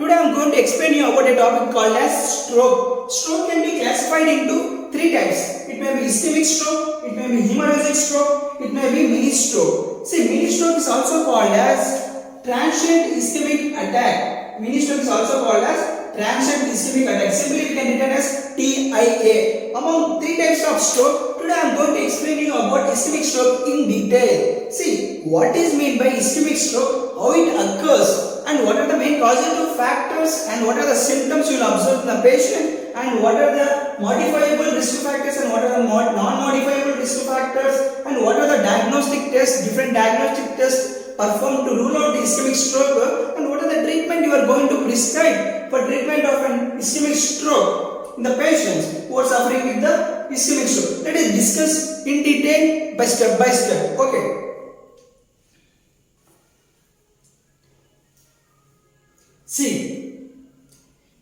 Today I am going to explain you about a topic called as stroke. Stroke can be classified into three types. It may be ischemic stroke, it may be hemorrhagic stroke, it may be mini stroke. See, mini stroke is also called as transient ischemic attack. Mini stroke is also called as transient ischemic attack. Simply we can written as TIA. Among three types of stroke, today I am going to explain you about ischemic stroke in detail. See, what is meant by ischemic stroke, how it occurs, and what are the main causative factors, and what are the symptoms you will observe in the patient, and what are the modifiable risk factors and what are the non-modifiable risk factors, and what are the diagnostic tests, different diagnostic tests performed to rule out the ischemic stroke, and what are the treatment you are going to prescribe for treatment of an ischemic stroke in the patients who are suffering with the ischemic stroke. Let us discuss in detail by step by step. Okay. See,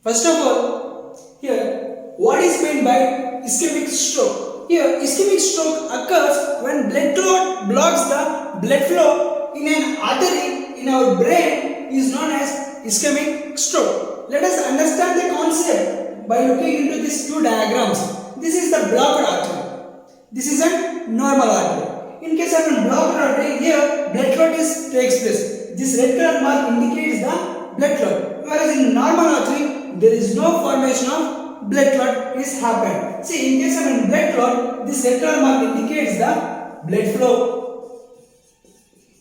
first of all, here, what is meant by ischemic stroke? Here, ischemic stroke occurs when blood clot blocks the blood flow in an artery in our brain is known as ischemic stroke. Let us understand the concept by looking into these two diagrams. This is the blocked artery. This is a normal artery. In case of a blocked artery, here blood clot takes place. This red color mark indicates the blood clot, whereas in normal artery there is no formation of blood clot is happened. See, in case of a blood clot, this red color mark indicates the blood flow.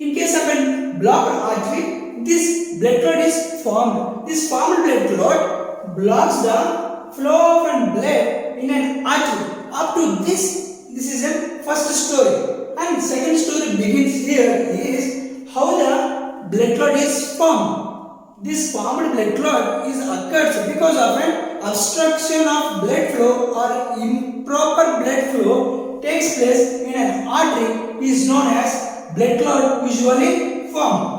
In case of a blocked artery, this blood clot is formed. This formed blood clot blocks the flow of blood in an artery. Up to this is a first story, and second story begins here is how the blood clot is formed. This formed blood clot is occurs because of an obstruction of blood flow or improper blood flow takes place in an artery is known as blood clot usually formed.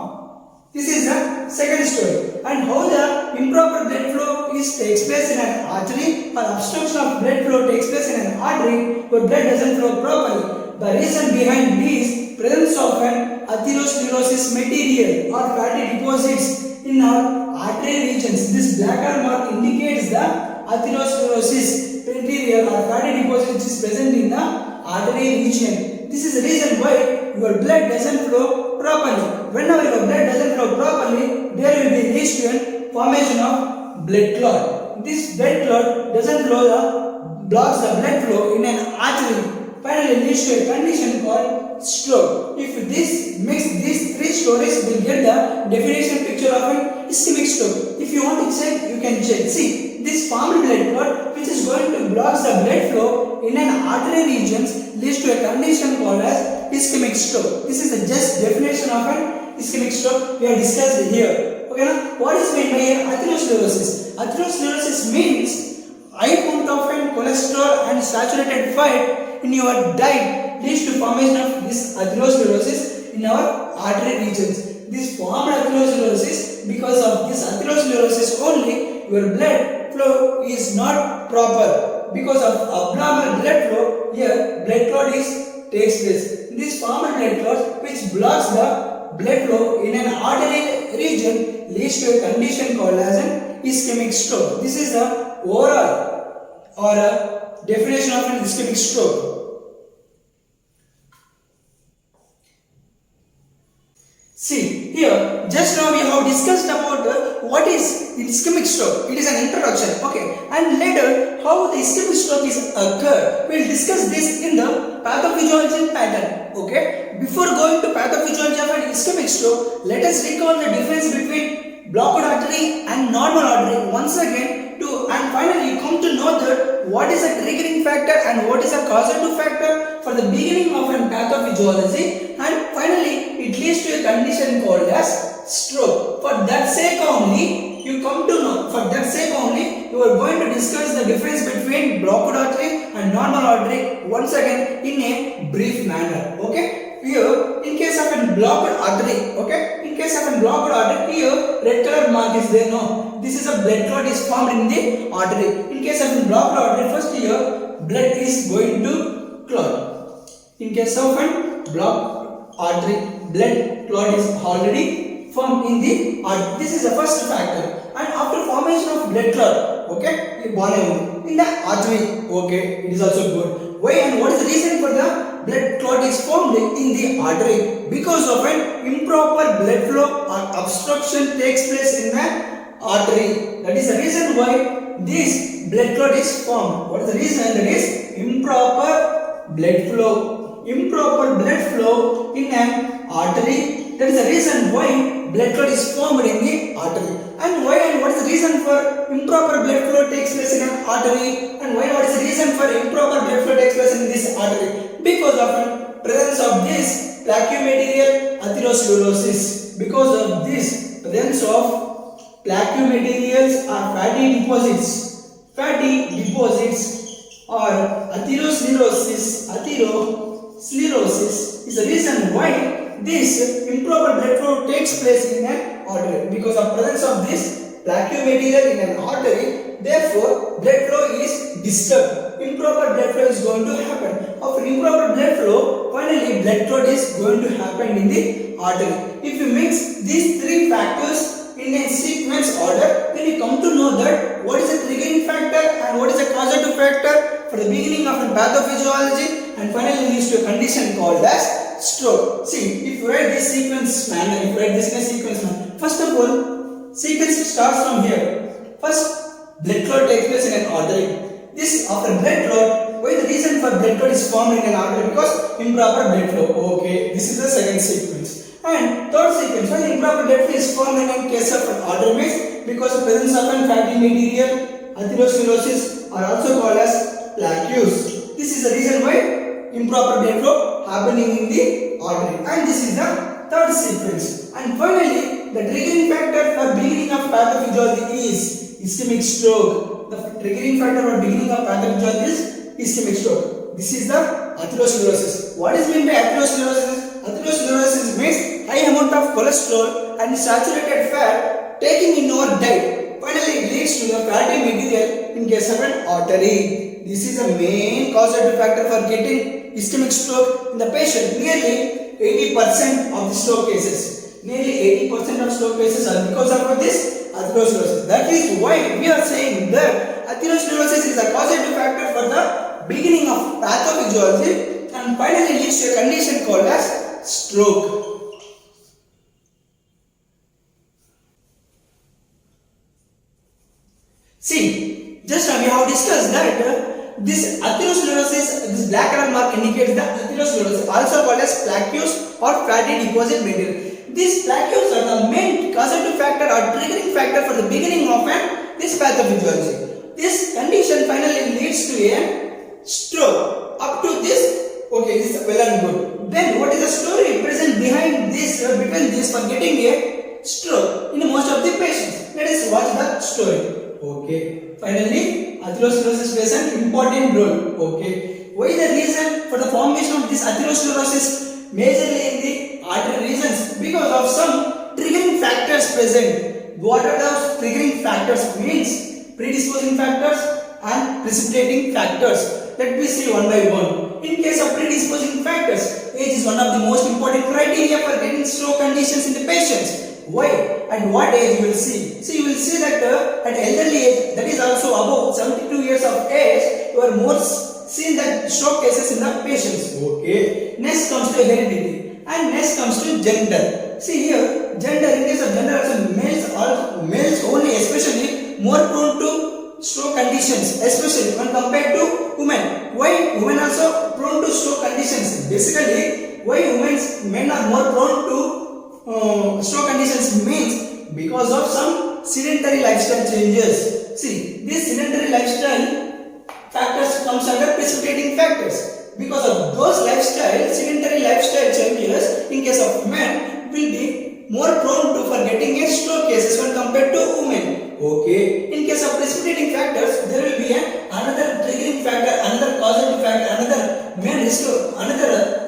This is the second story. And how the improper blood flow takes place in an artery or obstruction of blood flow takes place in an artery where blood doesn't flow properly. The reason behind this presence of an atherosclerosis material or fatty deposits in our artery regions. This black color mark indicates the atherosclerosis material or fatty deposit which is present in the artery region. This is the reason why your blood doesn't flow properly. Whenever your blood doesn't flow properly, there will be leads to a formation of blood clot. This blood clot doesn't blocks the blood flow in an artery. Finally leads to a condition called stroke. If this mix these three stories, we will get the definition picture of an ischemic stroke. If you want to check, you can check. See, this formed blood clot which is going to block the blood flow in an artery regions leads to a condition called as ischemic stroke. This is the just definition of an ischemic stroke we have discussed here. Okay, now what is meant by here? Atherosclerosis. Atherosclerosis means high amount of cholesterol and saturated fat in your diet leads to formation of this atherosclerosis in our artery regions. This formed atherosclerosis, because of this atherosclerosis only, your blood flow is not proper. Because of abnormal blood flow, here blood clot takes place. This formed blood clot which blocks the blood flow in an artery region leads to a condition called as an ischemic stroke. This is the overall or a definition of an ischemic stroke. See, here, just now we have discussed about what is ischemic stroke. It is an introduction, okay. And later, how the ischemic stroke is occurred. We will discuss this in the pathophysiology pattern, okay. Before going to pathophysiology of an ischemic stroke, let us recall the difference between blocked artery and normal artery once again. And finally, you come to know that what is a triggering factor and what is a causative factor for the beginning of an pathophysiology, and finally it leads to a condition called as stroke. For that sake only, you come to know, for that sake only, you are going to discuss the difference between blocked artery and normal artery once again in a brief manner, okay. Here, in case of a blocked artery, okay, in case of a blocked artery, here red color mark is there, no, this is a blood clot is formed in the artery. In case of a blocked artery, first here blood is going to clot. In case of a blocked artery, blood clot is already formed in the artery. This is the first factor. and after formation of blood clot, okay, in the artery, okay, it is also good. Why and what is the reason for the blood clot is formed in the artery? Because of an improper blood flow or obstruction takes place in the artery. That is the reason why this blood clot is formed. What is the reason? That is improper blood flow. Improper blood flow in an artery. That is the reason why blood clot is formed in the artery. And why and what is the reason for improper blood flow takes place in an artery? And why what is the reason for improper blood flow takes place in this artery? Because of the presence of this plaque material atherosclerosis. Because of this presence of plaque materials or fatty deposits or atherosclerosis is the reason why this improper blood flow takes place in an artery. Because of presence of this plaque material in an artery, therefore blood flow is disturbed. Improper blood flow is going to happen. After improper blood flow, finally blood clot is going to happen in the artery. If you mix these three factors in a sequence order, then you come to know that what is the triggering factor and what is the causative factor for the beginning of a pathophysiology, and finally leads to a condition called as stroke. See, if you write this sequence manner, first of all, sequence starts from here. First, blood clot takes place in an artery. This after blood clot, why the reason for blood clot is formed in an artery? Because improper blood flow. Okay, this is the second sequence. And third sequence, when improper blood flow is formed in case of an artery means because of presence of an fatty material, atherosclerosis are also called as plaques. This is the reason why improper blood flow happening in the artery. And this is the third sequence. And finally, the triggering factor for beginning of pathophysiology is ischemic stroke. The triggering factor for beginning of pathophysiology is ischemic stroke. This is the atherosclerosis. What is meant by atherosclerosis? Atherosclerosis means high amount of cholesterol and saturated fat taken in our diet. Finally, it leads to the fatty material in case of an artery. This is the main causative factor for getting ischemic stroke in the patient. Nearly 80% of the stroke cases. Nearly 80% of stroke cases are because of this atherosclerosis. That is why we are saying that atherosclerosis is a causative factor for the beginning of pathophysiology and finally leads to a condition called as stroke. See, just now we have discussed that this atherosclerosis, this black color mark indicates the atherosclerosis, also called as plaques or fatty deposit material. These plaques are the main causative factor or triggering factor for the beginning of this pathophysiology. This condition finally leads to a stroke. Up to this, okay, this is well and good. Then what is the story present behind this, between this for getting a stroke in most of the patients? Let us watch the story. Okay. Finally, atherosclerosis plays an important role. Okay. Why the reason for the formation of this atherosclerosis majorly in the artery regions? Because of some triggering factors present. What are those triggering factors? Means predisposing factors and precipitating factors. Let me see one by one. In case of predisposing factors, age is one of the most important criteria for getting stroke conditions in the patients. Why and what age you will see? So you will see that at elderly age, that is also above 72 years of age, you are more seen that stroke cases in the patients. Okay. Next comes to heredity and next comes to gender. See here, gender, in case of gender also males only especially more prone to stroke conditions, especially when compared to women. Why women also prone to stroke conditions? Basically, why men are more prone to stroke conditions means because of some sedentary lifestyle changes. See, these sedentary lifestyle factors comes under precipitating factors. Because of those sedentary lifestyle changes, in case of men, will be more prone to for getting a stroke cases when compared to women. Okay. In case of precipitating factors, there will be another triggering factor, another causative factor, another main risk, another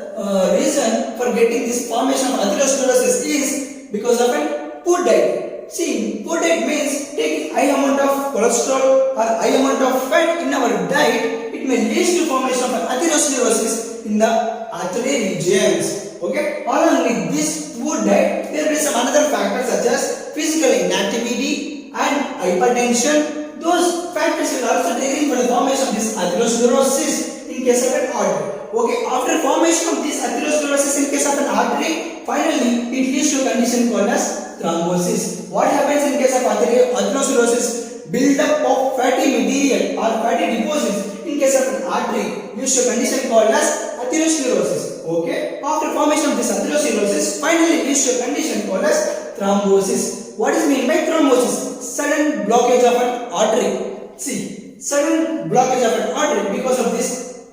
reason for getting this formation of atherosclerosis is because of a poor diet. See, poor diet means taking high amount of cholesterol or high amount of fat in our diet. It may lead to formation of atherosclerosis in the artery regions. Okay. Along with this poor diet, there will be some another factors such as physical inactivity and hypertension, those factors will also trigger for the formation of this atherosclerosis in case of an artery. Okay, after formation of this atherosclerosis in case of an artery, finally it leads to a condition called as thrombosis. What happens in case of atherosclerosis? Build-up of fatty material or fatty deposits in case of an artery leads to a condition called as atherosclerosis. Okay, after formation of this atherosclerosis, finally it leads to a condition called as thrombosis. What is meant by thrombosis? Sudden blockage of an artery. See, sudden blockage of an artery because of this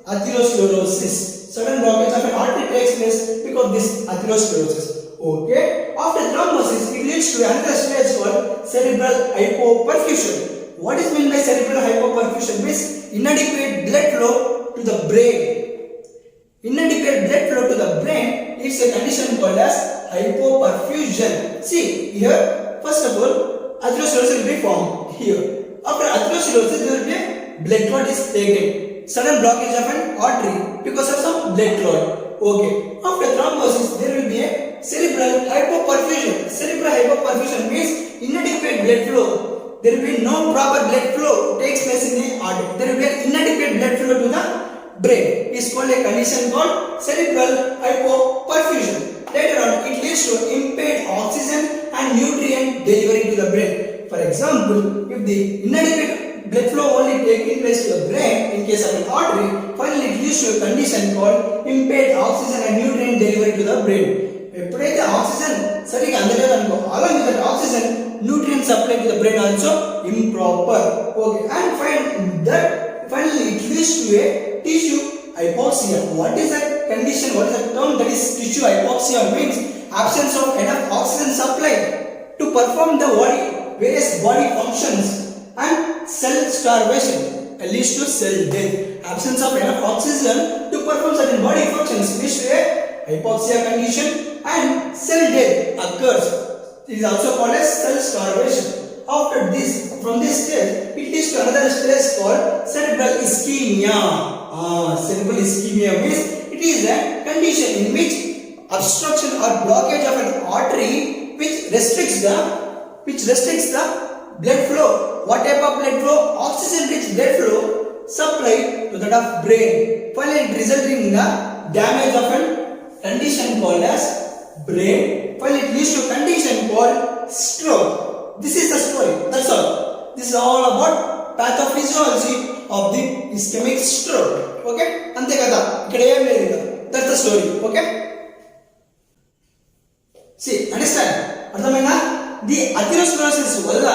atherosclerosis. Sudden blockage of an artery takes place because of this atherosclerosis. Okay, after thrombosis, it leads to another stage called cerebral hypoperfusion. What is meant by cerebral hypoperfusion? Means inadequate blood flow to the brain. Inadequate blood flow to the brain is a condition called as hypoperfusion. See here, first of all, atherosclerosis will be formed here. After atherosclerosis, there will be a blood clot is taken. Sudden blockage of an artery because of some blood clot. Okay. After thrombosis, there will be a cerebral hypoperfusion. Cerebral hypoperfusion means inadequate blood flow. There will be no proper blood flow takes place in the artery. There will be an inadequate blood flow to the brain. It is called a condition called cerebral hypoperfusion. Later on, it leads to impaired oxygen and nutrient delivery to the brain. For example, if the inadequate blood flow only taking place to the brain in case of an artery, finally it leads to a condition called impaired oxygen and nutrient delivery to the brain. ఎప్పుడైతే oxygen సరిగా అందలేదు అనుకో, along with that oxygen, nutrient supply to the brain also improper. Okay, and finally it leads to a tissue hypoxia. What is that condition? What is that term? That is tissue hypoxia means absence of enough oxygen supply to perform the various body functions, and cell starvation leads to cell death. Absence of enough oxygen to perform certain body functions leads to a hypoxia condition, and cell death occurs. It is also called as cell starvation. After this, from this stage, it leads to another stage called cerebral ischemia. Cerebral ischemia means it is a condition in which obstruction or blockage of an artery which restricts the blood flow. What type of blood flow? Oxygen rich blood flow supply to that of brain. Finally, resulting in the damage of a condition called as brain. Finally, it leads to a condition called stroke. This is the story. That's all. This is all about pathophysiology of the ischemic stroke. Okay? Ante kada. Ikkada em ledhu. That's the story. Okay? See, understand? Ardhamaina? The atherosclerosis valla,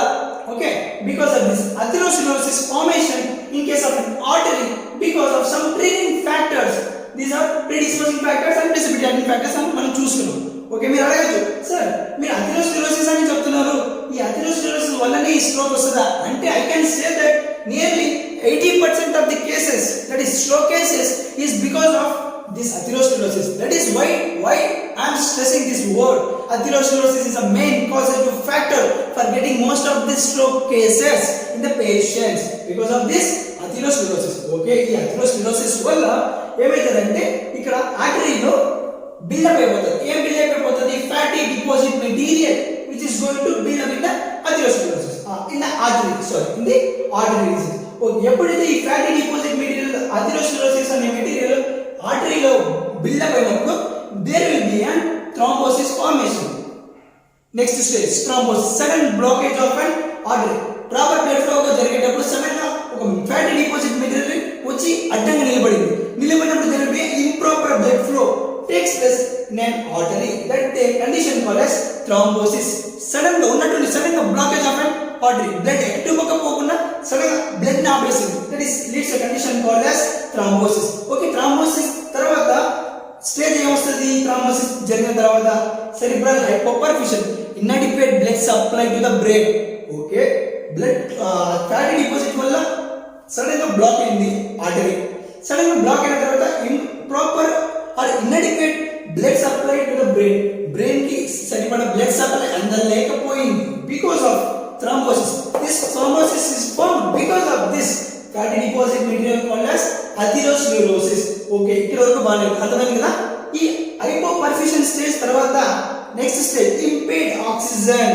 okay, because of this atherosclerosis formation in case of an artery because of some triggering factors. These are predisposing factors and precipitating factors అని మనం చూసుకున్నాం. Okay, మీరు అడగచ్చు, sir మీరు atherosclerosis అని చెప్తున్నారు, ఈ atherosclerosis వల్లనే ఈ స్ట్రోక్ వస్తుందా అంటే I can say that nearly 80% of the cases, that is stroke cases, is because of this atherosclerosis. That is why I am stressing this word. Atherosclerosis is a main causative factor for getting most of the stroke cases in the patients because of this atherosclerosis. Okay, ఈ atherosclerosis వల్ల ఏమైతదంటే ఇక్కడ ఆర్టరీలో buildup అయిపోతుంది. ఏం buildup అయిపోతుంది? Fatty deposit material which is going to build up in the atherosclerosis, in the artery region. Okay, ఎప్పుడైతే ఈ fatty deposit material atherosclerosis అనే material ఆర్టరీలో బిల్డప్ అయినప్పుడు there will be an thrombosis formation. Next stage thrombosis, sudden blockage of an artery. Proper blood flow జరిగేటప్పుడు sudden గా ఒక fatty deposit material వచ్చి అడ్డంగా నిలబడినప్పుడు there will be improper blood flow takes place in an artery. That the condition called as thrombosis. Sudden గా ఉన్నటువంటి sudden గా blockage of an artery, blood ఎటు పక్క పోకుండా సడన్ గా బ్లడ్ ని ఆపేసింది. That is leads a condition called as thrombosis. Okay, thrombosis తర్వాత స్టేజ్ ఏమొస్తుంది? thrombosis జరిగిన తర్వాత cerebral hypoperfusion, inadequate blood supply to the brain. Okay, blood fatty deposit వల్ల సడన్ గా బ్లాక్ అయింది ఆర్టరీ. సడన్ గా బ్లాక్ అయిన తర్వాత improper or inadequate blood supply to the brain. Brain కి సరిపడా బ్లడ్ సప్లై అందలేకపోయింది because of thrombosis. This thrombosis is formed because of this fatty deposit material called as atherosclerosis. Okay, ఇక్కడ వరకు బాగానే అర్థమైంది కదా. ఈ హైపోపర్ఫ్యూషన్ స్టేజ్ తర్వాత next stage impaired oxygen.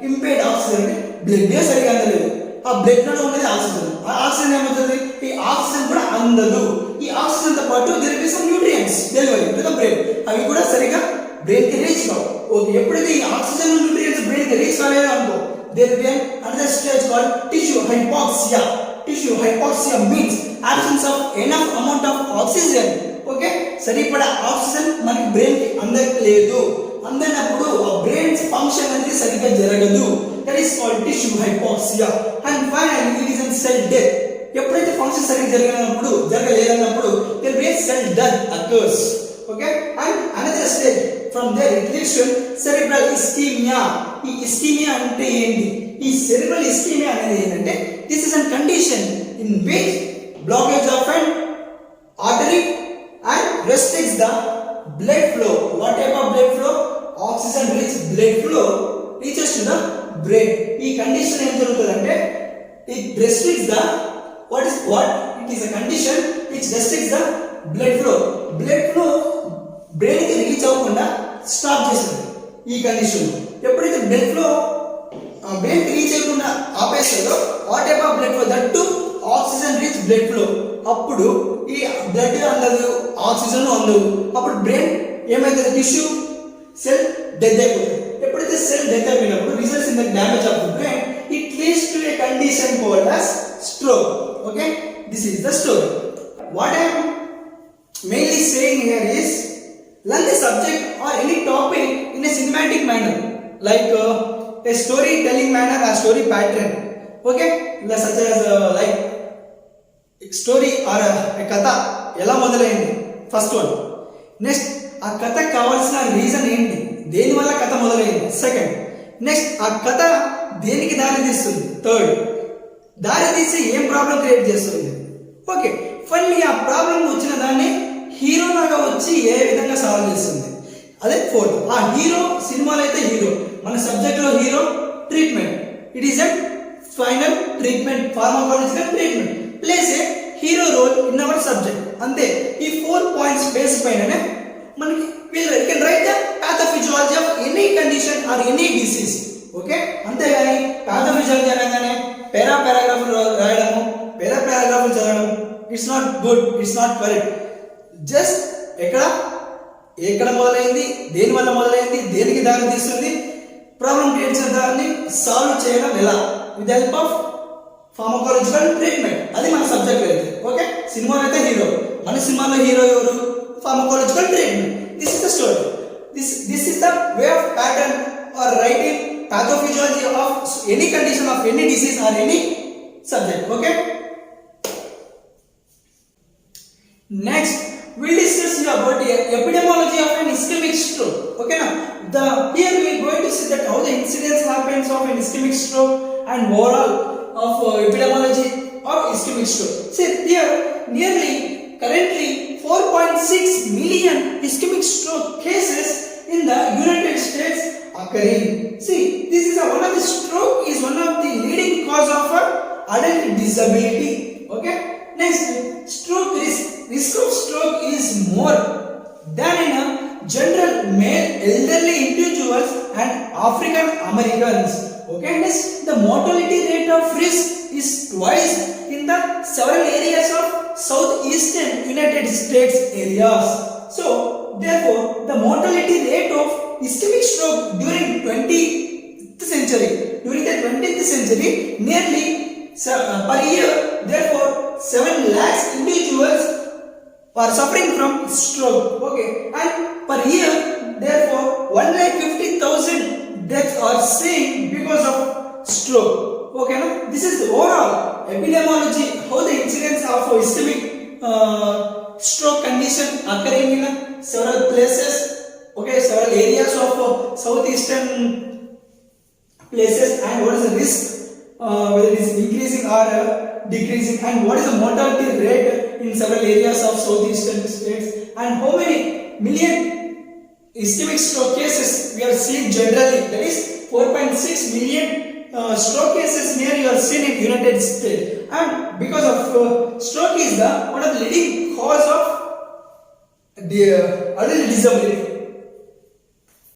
Impaired oxygen అంటే బ్లడ్ సరిగా అందలేదు. ఆ బ్లడ్ లో ఉన్నది ఆక్సిజన్. ఆ ఆక్సిజన్ ఏమవుతుంది? ఈ ఆక్సిజన్ కూడా అందదు. ఈ ఆక్సిజన్ తో పాటు there be some nutrients delivery to the brain. అవి కూడా సరిగా బ్రెయిన్ కి రీచ్ కావు. ఓకే, ఎప్పుడైతే ఈ ఆక్సిజన్ న్యూట్రియంట్స్ బ్రెయిన్ కి రీచ్ కాలేదు అనుకో, there will be another stage called tissue hypoxia. Tissue hypoxia means absence of enough amount of oxygen. Okay, సరిపడా ఆక్సిజన్ మనకి బ్రెయిన్ కి అందట్లేదు. అందనప్పుడు ఆ బ్రెయిన్ ఫంక్షన్ అనేది సరిగ్గా జరగదు. That is called tissue hypoxia. And finally it is in cell death. ఎప్పుడైతే ఫంక్షన్ సరిగ్గా జరగలేదన్నప్పుడు there be cell death occurs. Okay, and another stage from there it leads to cerebral ischemia. ఈ ischemia అంటే ఏంటి? ఈ సెరిబ్రల్ ఇస్కీమియా అనేది ఏంటంటే this is an condition in which blockage of an artery and restricts the blood flow. What type of blood flow? Oxygen rich blood flow reaches to the brain. ఈ condition ఏం జరుగుతుందంటే it restricts the what it is a condition which restricts the blood flow. Blood flow brain కి reach అవ్వకుండా stop చేస్తుంది ఈ condition. ఎప్పుడైతే blood flow brain కి reach అవ్వకుండా ఆపేస్తుందో what type of blood flow? That to oxygen rich blood flow. అప్పుడు ఈ బ్లడ్ అందదు, ఆక్సిజన్ అందదు. అప్పుడు బ్రెయిన్ ఏమైతుంది? టిష్యూ సెల్ డెత్ అయిపోతుంది. ఎప్పుడైతే సెల్ డెత్ అయిపోయినప్పుడు results in the damage of the brain, it leads to A condition called as stroke. Okay, this is the story. What I am mainly saying here is learn the subject or any topic in a cinematic manner, like a storytelling manner or story pattern. Okay, such as like story or కథ ఎలా మొదలైంది, first one. Next ఆ కథకు కావాల్సిన reason ఏంటి, దేనివల్ల కథ మొదలైంది, సెకండ్. నెక్స్ట్ ఆ కథ దేనికి దారి తీస్తుంది, థర్డ్. దారి తీసి ఏం ప్రాబ్లం క్రియేట్ చేస్తుంది. ఓకే, ఫైనల్లీ ఆ ప్రాబ్లం వచ్చిన దాన్ని హీరోలాగా వచ్చి ఏ విధంగా సాల్వ్ చేస్తుంది, అదే ఫోర్త్. ఆ హీరో సినిమాలో అయితే హీరో, మన సబ్జెక్ట్లో hero treatment. It is a final treatment, pharmacological treatment plays a hero role in our subject. అంతే. ఈ 4 పాయింట్స్ బేస్ పైననే మనకి వీళ్ళు can write the pathophysiology of any condition or any disease. Okay, అంతేగాని పాథోఫిజియాలజీ అనగానే పారాగ్రాఫ్లు రాయడము, పారాగ్రాఫ్లు చదవడం, it's not good, it's not correct. Just ఎక్కడ మొదలైంది, దేని వల్ల మొదలైంది, దేనికి దారి తీస్తుంది, ప్రాబ్లం క్రియేట్ చేసిన దాన్ని సాల్వ్ చేయడం ఎలా, with help of pharmacological treatment. అది మన సబ్జెక్ట్ అయితే. ఓకే, సినిమా అయితే హీరో, మన సినిమాలో హీరో ఎవరు, pharmacological treatment. This is the story. This is the way of pattern or writing pathophysiology of any condition of any disease or any subject. Okay, next we'll discuss about the epidemiology of an ischemic stroke. Okay, now here we are going to see that how the incidence happens of an ischemic stroke and overall of epidemiology of ischemic stroke. See here, currently 4.6 million ischemic stroke cases in the United States occurring. See, this is one of the stroke is one of the leading cause of adult disability. Okay, next, stroke risk of stroke is more than in a general male elderly individuals and African Americans. Okay, next, the mortality rate of risk is twice in the several areas of southeastern United States areas. So therefore the mortality rate of ischemic stroke during the 20th century nearly per year, therefore 7 lakhs individuals are suffering from stroke. Okay, and per year therefore 1,50,000 deaths are seen because of stroke. Okay, now this is the overall epidemiology, how the incidence of ischemic stroke condition occurring in several places. Okay, several areas of southeastern places, and what is the risk, whether it is increasing or decreasing, and what is the mortality rate in several areas of southeastern states, and how many million ischemic stroke cases we are seeing generally. That is 4.6 million stroke cases here you are seen in United States, and because of stroke is the one of the leading cause of the adult disability.